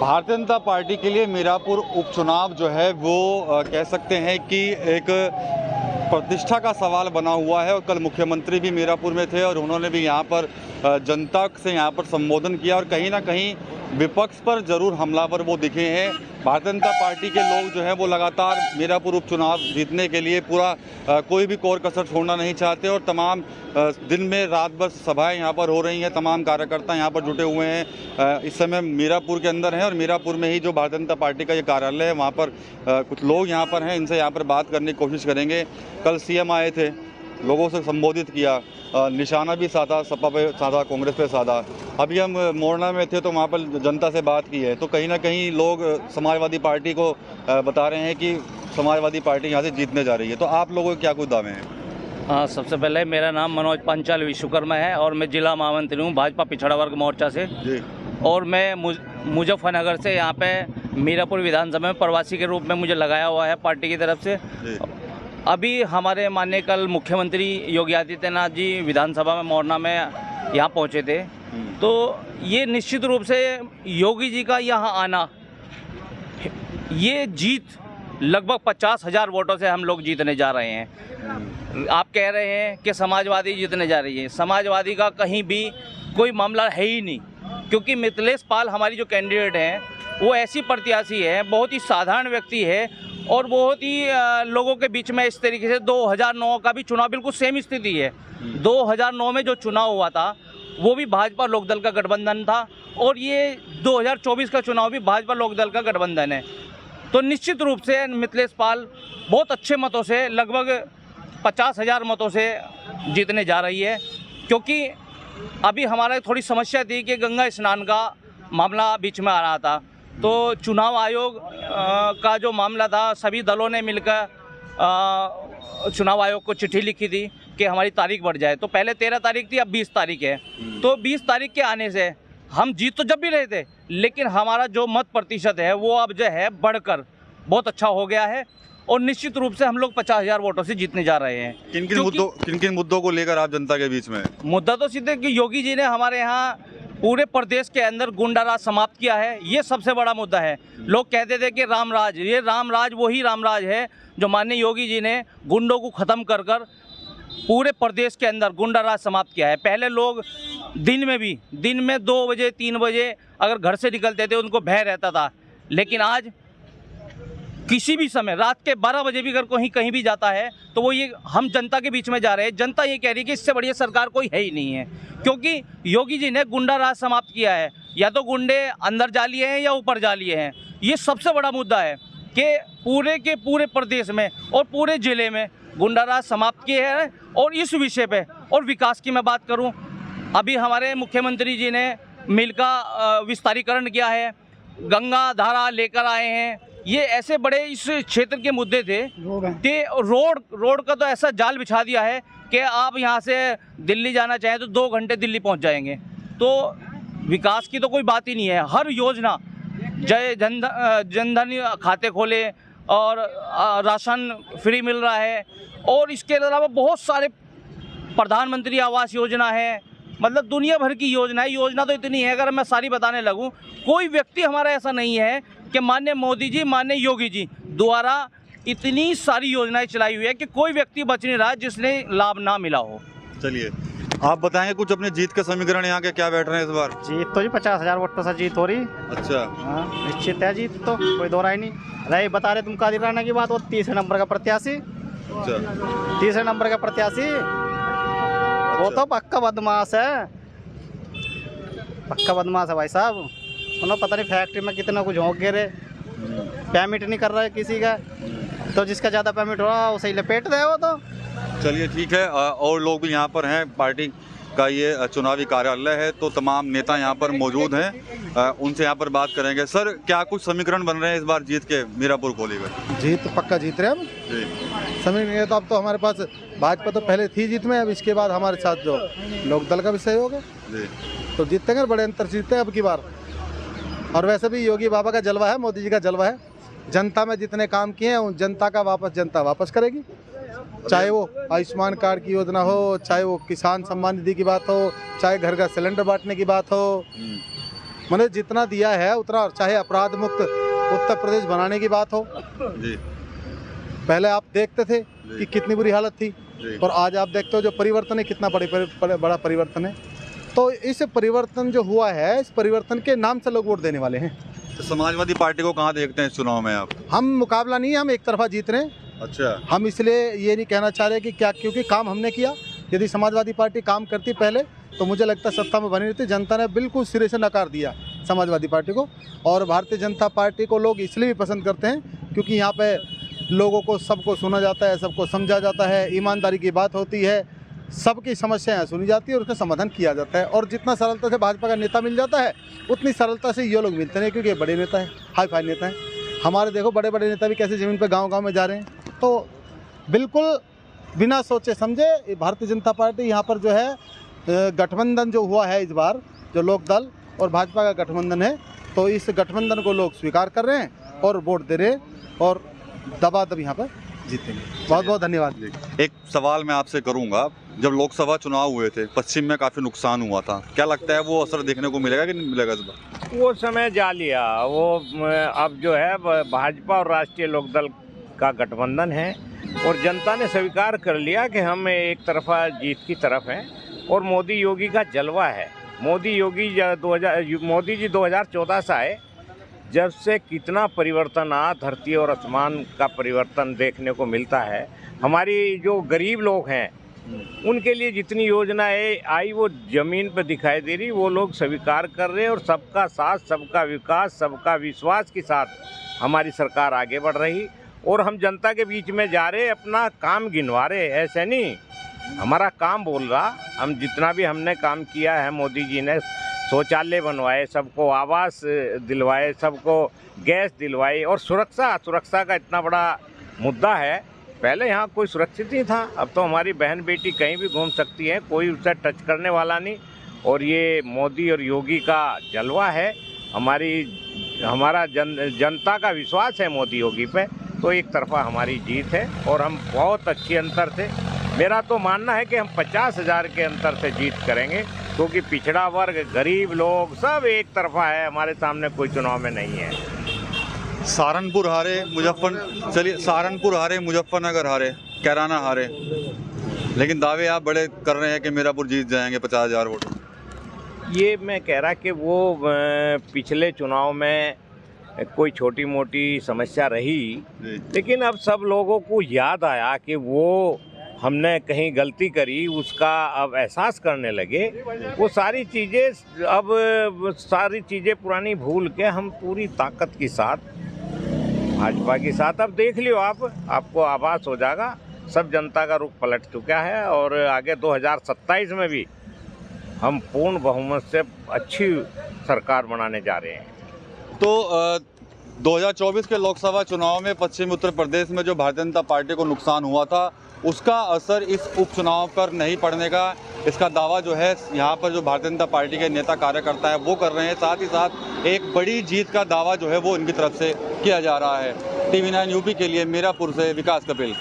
Bharatiya Janata party के लिए मीरापुर उपचुनाव जो है वो कह सकते हैं कि एक प्रतिष्ठा का सवाल बना हुआ है। और कल मुख्यमंत्री भी मीरापुर में थे और उन्होंने भी यहाँ पर जनता से यहाँ पर संबोधन किया और कहीं ना कहीं विपक्ष पर जरूर हमलावर वो दिखे हैं। भारतीय जनता पार्टी के लोग जो हैं वो लगातार मीरापुर उपचुनाव जीतने के लिए पूरा कोई भी कोर कसर छोड़ना नहीं चाहते और तमाम दिन में रात भर सभाएं यहाँ पर हो रही हैं। तमाम कार्यकर्ता यहाँ पर जुटे हुए हैं। इस समय मीरापुर के अंदर हैं और मीरापुर में ही जो भारतीय जनता पार्टी का ये कार्यालय है वहाँ पर कुछ लोग यहाँ पर हैं। इनसे यहाँ पर बात करने की कोशिश करेंगे। कल सीएम आए थे, लोगों से संबोधित किया, निशाना भी साधा, सपा पे साधा, कांग्रेस पे साधा। अभी हम मोरना में थे तो वहाँ पर जनता से बात की है तो कहीं ना कहीं लोग समाजवादी पार्टी को बता रहे हैं कि समाजवादी पार्टी यहाँ से जीतने जा रही है। तो आप लोगों के क्या कुछ दावे हैं? हाँ, सबसे पहले मेरा नाम मनोज पांचाल विश्वकर्मा है और मैं जिला महामंत्री हूँ भाजपा पिछड़ा वर्ग मोर्चा से जी। और मैं मुजफ्फरनगर से यहाँ पे मीरापुर विधानसभा में प्रवासी के रूप में मुझे लगाया हुआ है पार्टी की तरफ से। अभी हमारे माननीय कल मुख्यमंत्री योगी आदित्यनाथ जी विधानसभा में मोरना में यहाँ पहुँचे थे तो ये निश्चित रूप से योगी जी का यहाँ आना, ये जीत लगभग 50,000 वोटों से हम लोग जीतने जा रहे हैं। आप कह रहे हैं कि समाजवादी जीतने जा रही है, समाजवादी का कहीं भी कोई मामला है ही नहीं, क्योंकि मिथिलेश पाल हमारी जो कैंडिडेट हैं वो ऐसी प्रत्याशी है, बहुत ही साधारण व्यक्ति है और बहुत ही लोगों के बीच में इस तरीके से 2009 का भी चुनाव बिल्कुल सेम स्थिति है। 2009 में जो चुनाव हुआ था वो भी भाजपा लोकदल का गठबंधन था और ये 2024 का चुनाव भी भाजपा लोकदल का गठबंधन है। तो निश्चित रूप से मिथिलेश पाल बहुत अच्छे मतों से लगभग 50,000 मतों से जीतने जा रही है। क्योंकि अभी हमारा थोड़ी समस्या थी कि गंगा स्नान का मामला बीच में आ रहा था तो चुनाव आयोग का जो मामला था सभी दलों ने मिलकर चुनाव आयोग को चिट्ठी लिखी थी कि हमारी तारीख बढ़ जाए। तो पहले 13 तारीख थी, अब 20 तारीख है। तो 20 तारीख के आने से हम जीत तो जब भी रहे थे लेकिन हमारा जो मत प्रतिशत है वो अब जो है बढ़कर बहुत अच्छा हो गया है और निश्चित रूप से हम लोग 50,000 वोटों से जीतने जा रहे हैं। किन किन मुद्दों को लेकर आप जनता के बीच में? मुद्दा तो सीधे कि योगी जी ने हमारे यहाँ पूरे प्रदेश के अंदर गुंडा राज समाप्त किया है, ये सबसे बड़ा मुद्दा है। लोग कहते थे कि रामराज, ये रामराज वही रामराज है जो माननीय योगी जी ने गुंडों को ख़त्म कर कर पूरे प्रदेश के अंदर गुंडा राज समाप्त किया है। पहले लोग दिन में 2 बजे 3 बजे अगर घर से निकलते थे उनको भय रहता था, लेकिन आज किसी भी समय रात के 12 बजे भी अगर कोई कहीं भी जाता है तो वो ये हम जनता के बीच में जा रहे हैं। जनता ये कह रही है कि इससे बढ़िया सरकार कोई है ही नहीं है, क्योंकि योगी जी ने गुंडा राज समाप्त किया है। या तो गुंडे अंदर जा लिए हैं या ऊपर जा लिए हैं। ये सबसे बड़ा मुद्दा है कि पूरे के पूरे प्रदेश में और पूरे ज़िले में गुंडा राज समाप्त किए हैं। और इस विषय पे और विकास की मैं बात करूं, अभी हमारे मुख्यमंत्री जी ने मिल का विस्तारीकरण किया है, गंगा धारा लेकर आए हैं। ये ऐसे बड़े इस क्षेत्र के मुद्दे थे कि रोड का तो ऐसा जाल बिछा दिया है कि आप यहाँ से दिल्ली जाना चाहें तो 2 घंटे दिल्ली पहुँच जाएंगे। तो विकास की तो कोई बात ही नहीं है। हर योजना, जनधन खाते खोले और राशन फ्री मिल रहा है और इसके अलावा बहुत सारे प्रधानमंत्री आवास योजना है, मतलब दुनिया भर की योजना तो इतनी है, अगर मैं सारी बताने लगूं कोई व्यक्ति हमारा ऐसा नहीं है कि माननीय मोदी जी, माननीय योगी जी द्वारा इतनी सारी योजनाएं चलाई हुई है कि कोई व्यक्ति बच नहीं रहा जिसने लाभ ना मिला हो। चलिए आप बताएंगे कुछ अपने जीत का समीकरण यहाँ के क्या बैठ रहे हैं इस बार? जीत तो जी 50,000 वोटों से जीत हो रही। अच्छा, हाँ निश्चित है जीत, तो कोई दो राय नहीं। रही बता रहे तुम कादिर राणा की बात, वो 30 नंबर का प्रत्याशी। अच्छा, 30 नंबर का प्रत्याशी वो तो पक्का बदमाश है, पक्का बदमाश है भाई साहब। उन्होंने पता नहीं फैक्ट्री में कितना कुछ झोंक गिरे, पेमेंट नहीं कर रहा है किसी का, तो जिसका ज़्यादा पेमेंट हो रहा है उसे लपेट दे वो तो। चलिए ठीक है। और लोग भी यहाँ पर हैं, पार्टी का ये चुनावी कार्यालय है तो तमाम नेता यहाँ पर मौजूद हैं, उनसे यहाँ पर बात करेंगे। सर, क्या कुछ समीकरण बन रहे हैं इस बार जीत के मीरापुर कोली में? जीत तो पक्का जीत रहे हैं हम जी। समीकरण तो अब तो हमारे पास भाजपा तो पहले थी जीत में, अब इसके बाद हमारे साथ जो लोकदल का भी सहयोग है जी, तो जीतेंगे, बड़े अंतर जीतते हैं अब की बार। और वैसे भी योगी बाबा का जलवा है, मोदी जी का जलवा है। जनता में जितने काम किए हैं उन जनता का जनता वापस करेगी, चाहे वो आयुष्मान कार्ड की योजना हो, चाहे वो किसान सम्मान निधि की बात हो, चाहे घर का सिलेंडर बांटने की बात हो, मैंने जितना दिया है उतना, चाहे अपराध मुक्त उत्तर प्रदेश बनाने की बात हो, जी पहले आप देखते थे कि कितनी बुरी हालत थी और आज आप देखते हो जो परिवर्तन है, कितना बड़ा परिवर्तन है। तो इस परिवर्तन जो हुआ है, इस परिवर्तन के नाम से लोग वोट देने वाले हैं। तो समाजवादी पार्टी को कहाँ देखते हैं इस चुनाव में आप? हम मुकाबला नहीं है, हम एक तरफा जीत रहे हैं। अच्छा, हम इसलिए ये नहीं कहना चाह रहे कि क्या, क्योंकि काम हमने किया। यदि समाजवादी पार्टी काम करती पहले तो मुझे लगता सत्ता में बनी रहती। जनता ने बिल्कुल सिरे से नकार दिया समाजवादी पार्टी को, और भारतीय जनता पार्टी को लोग इसलिए भी पसंद करते हैं क्योंकि यहाँ पे लोगों को, सबको सुना जाता है, सबको समझा जाता है, ईमानदारी की बात होती है, सबकी समस्याएं सुनी जाती है और उसका समाधान किया जाता है। और जितना सरलता से भाजपा का नेता मिल जाता है उतनी सरलता से ये लोग मिलते हैं, क्योंकि ये बड़े नेता हैं, हाई फाई नेता हैं। हमारे देखो बड़े बड़े नेता भी कैसे ज़मीन पे गांव-गांव में जा रहे हैं। तो बिल्कुल बिना सोचे समझे भारतीय जनता पार्टी यहाँ पर जो है, गठबंधन जो हुआ है इस बार, जो लोकदल और भाजपा का गठबंधन है, तो इस गठबंधन को लोग स्वीकार कर रहे हैं और वोट दे रहे हैं और दबादब यहाँ पर जीतेंगे। बहुत बहुत धन्यवाद। एक सवाल मैं आपसे करूंगा, जब लोकसभा चुनाव हुए थे पश्चिम में काफ़ी नुकसान हुआ था, क्या लगता है वो असर देखने को मिलेगा कि नहीं मिलेगा इस बार? वो समय जा लिया। वो अब जो है भाजपा और राष्ट्रीय लोकदल का गठबंधन है और जनता ने स्वीकार कर लिया कि हम एक तरफा जीत की तरफ हैं और मोदी योगी का जलवा है। मोदी जी 2014 से आए, जब से कितना परिवर्तन आ, धरती और आसमान का परिवर्तन देखने को मिलता है। हमारी जो गरीब लोग हैं उनके लिए जितनी योजनाएं आई वो ज़मीन पर दिखाई दे रही, वो लोग स्वीकार कर रहे हैं और सबका साथ, सबका विकास, सबका विश्वास के साथ हमारी सरकार आगे बढ़ रही और हम जनता के बीच में जा रहे, अपना काम गिनवा रहे। ऐसे नहीं, हमारा काम बोल रहा। हम जितना भी हमने काम किया है, मोदी जी ने शौचालय बनवाए, सबको आवास दिलवाए, सबको गैस दिलवाई और सुरक्षा का इतना बड़ा मुद्दा है। पहले यहाँ कोई सुरक्षित नहीं था, अब तो हमारी बहन बेटी कहीं भी घूम सकती है, कोई उसे टच करने वाला नहीं। और ये मोदी और योगी का जलवा है। हमारा जनता का विश्वास है मोदी योगी पे, तो एक तरफा हमारी जीत है और हम बहुत अच्छी अंतर से, मेरा तो मानना है कि हम 50,000 के अंतर से जीत करेंगे, क्योंकि पिछड़ा वर्ग, गरीब लोग सब एक तरफा है, हमारे सामने कोई चुनाव में नहीं है। सहारनपुर हारे, सहारनपुर हारे, मुजफ्फरनगर हारे, कैराना हारे, लेकिन दावे आप बड़े कर रहे हैं कि मीरापुर जीत जाएंगे 50,000 वोट। ये मैं कह रहा कि वो पिछले चुनाव में कोई छोटी मोटी समस्या रही, लेकिन अब सब लोगों को याद आया कि वो हमने कहीं गलती करी, उसका अब एहसास करने लगे। वो सारी चीज़ें पुरानी भूल के हम पूरी ताकत के साथ भाजपा के साथ, अब देख लियो आपको आभास हो जाएगा, सब जनता का रुख पलट चुका है और आगे 2027 में भी हम पूर्ण बहुमत से अच्छी सरकार बनाने जा रहे हैं। तो 2024 के लोकसभा चुनाव में पश्चिमी उत्तर प्रदेश में जो भारतीय जनता पार्टी को नुकसान हुआ था, उसका असर इस उपचुनाव पर नहीं पड़ने का, इसका दावा जो है यहाँ पर जो भारतीय जनता पार्टी के नेता कार्यकर्ता है वो कर रहे हैं। साथ ही साथ एक बड़ी जीत का दावा जो है वो इनकी तरफ से किया जा रहा है। TV9 यूपी के लिए मीरापुर से विकास कपिल।